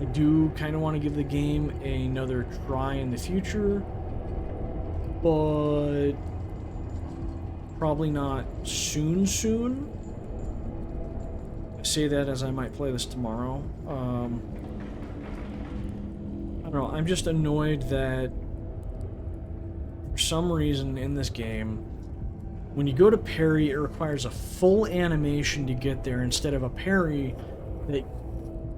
I do kind of want to give the game another try in the future, but probably not soon. I say that as I might play this tomorrow. I don't know, I'm just annoyed that for some reason in this game, when you go to parry, it requires a full animation to get there instead of a parry that,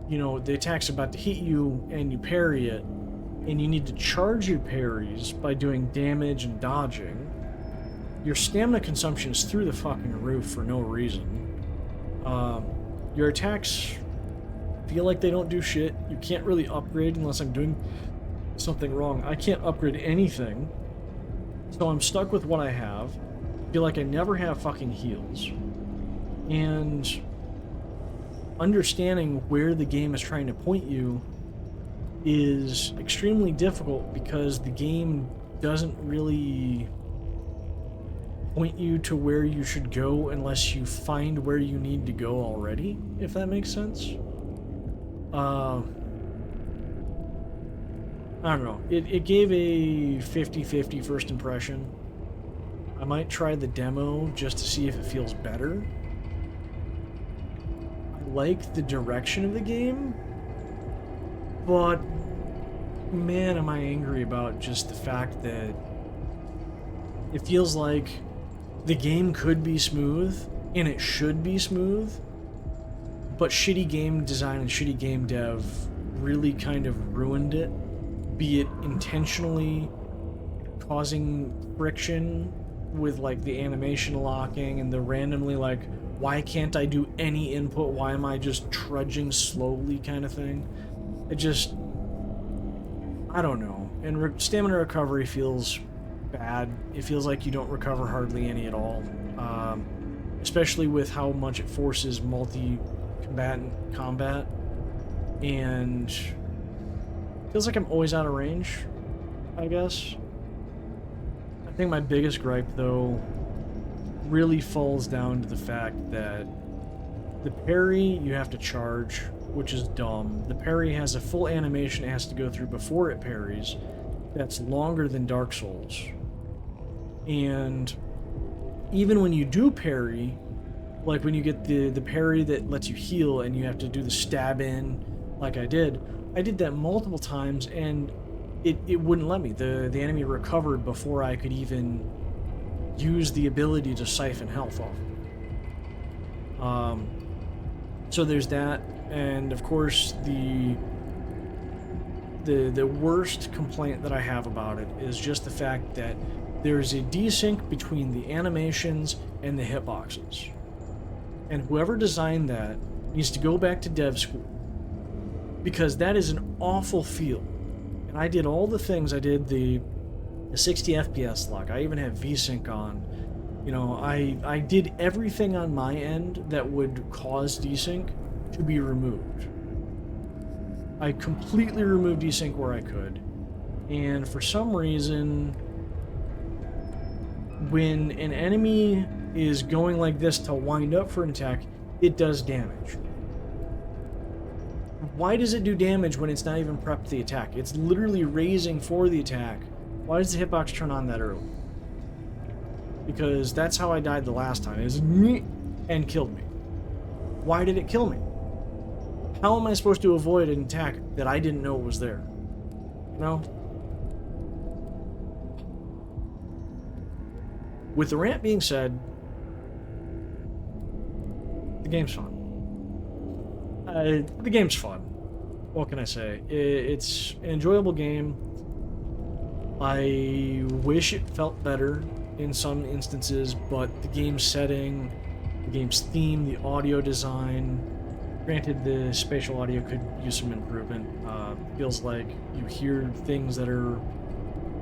you know, the attack's about to hit you and you parry it, and you need to charge your parries by doing damage and dodging. Your stamina consumption is through the fucking roof for no reason. Your attacks feel like they don't do shit. You can't really upgrade unless I'm doing something wrong. I can't upgrade anything, so I'm stuck with what I have. Feel like I never have fucking heals. And understanding where the game is trying to point you is extremely difficult because the game doesn't really point you to where you should go unless you find where you need to go already, if that makes sense. I don't know. It gave a 50-50 first impression. I might try the demo just to see if it feels better. I like the direction of the game, but man, am I angry about just the fact that it feels like the game could be smooth, and it should be smooth, but shitty game design and shitty game dev really kind of ruined it, be it intentionally causing friction with like the animation locking and the randomly like, why can't I do any input, why am I just trudging slowly kind of thing. It just, I don't know. And stamina recovery feels bad. It feels like you don't recover hardly any at all, especially with how much it forces multi-combatant combat, and feels like I'm always out of range, I guess. I think my biggest gripe, though, really falls down to the fact that the parry you have to charge, which is dumb. The parry has a full animation it has to go through before it parries. That's longer than Dark Souls. And even when you do parry, like when you get the parry that lets you heal and you have to do the stab in, like I did that multiple times and it wouldn't let me. The enemy recovered before I could even use the ability to siphon health off. So there's that, and of course the worst complaint that I have about it is just the fact that there's a desync between the animations and the hitboxes. And whoever designed that needs to go back to dev school, because that is an awful feel. And I did all the things. I did the 60 FPS lock. I even have VSync on. You know, I did everything on my end that would cause desync to be removed. I completely removed desync where I could. And for some reason, when an enemy is going like this to wind up for an attack, it does damage. Why does it do damage when it's not even prepped the attack? It's literally raising for the attack. Why does the hitbox turn on that early? Because that's how I died the last time. It was me and killed me. Why did it kill me? How am I supposed to avoid an attack that I didn't know was there? You know? With the rant being said, the game's fun. The game's fun. What can I say? It's an enjoyable game. I wish it felt better in some instances, but the game's setting, the game's theme, the audio design, granted the spatial audio could use some improvement. Feels like you hear things that are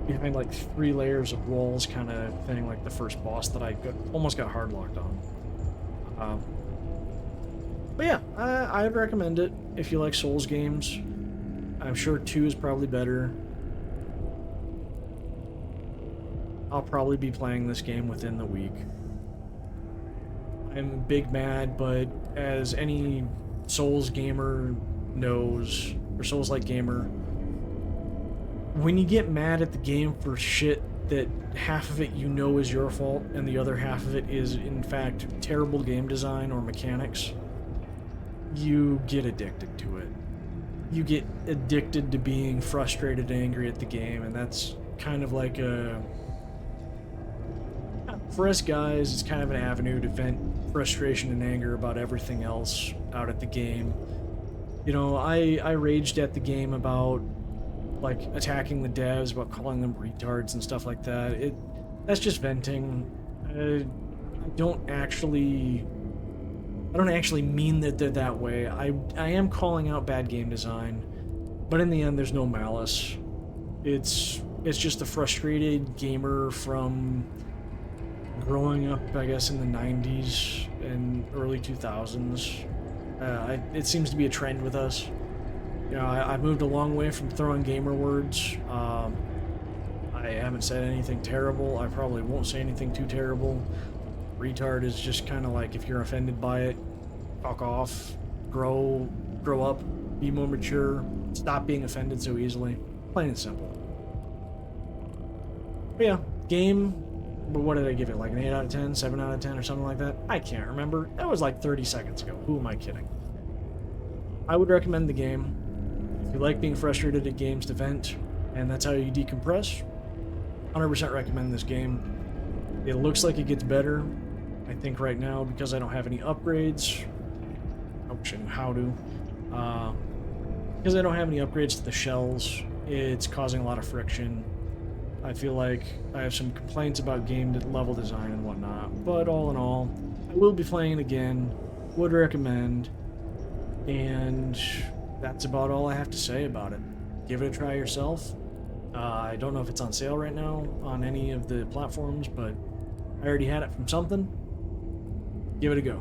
behind like 3 layers of walls kind of thing, like the first boss that I almost got hard locked on. But yeah, I'd recommend it if you like Souls games. I'm sure 2 is probably better. I'll probably be playing this game within the week. I'm big mad, but as any Souls gamer knows, or Souls-like gamer, when you get mad at the game for shit that half of it you know is your fault and the other half of it is in fact terrible game design or mechanics, you get addicted to it. You get addicted to being frustrated and angry at the game, and that's kind of like a... For us guys, it's kind of an avenue to vent frustration and anger about everything else out at the game. You know, I raged at the game about, like, attacking the devs, about calling them retards and stuff like that. That's just venting. I don't actually mean that they're that way. I am calling out bad game design, but in the end, there's no malice. It's just a frustrated gamer from growing up, I guess, in the 90s and early 2000s. It seems to be a trend with us. You know, I've moved a long way from throwing gamer words. I haven't said anything terrible. I probably won't say anything too terrible. Retard is just kind of like, if you're offended by it, fuck off, grow up, be more mature, stop being offended so easily. Plain and simple. But yeah, game, but what did I give it? Like an 8 out of 10, 7 out of 10 or something like that? I can't remember. That was like 30 seconds ago. Who am I kidding? I would recommend the game. If you like being frustrated at games to vent, and that's how you decompress, 100% recommend this game. It looks like it gets better. I think right now, because I don't have any upgrades, because I don't have any upgrades to the shells, it's causing a lot of friction. I feel like I have some complaints about game level design and whatnot, but all in all, I will be playing it again, would recommend, and that's about all I have to say about it. Give it a try yourself. I don't know if it's on sale right now on any of the platforms, but I already had it from something. Give it a go.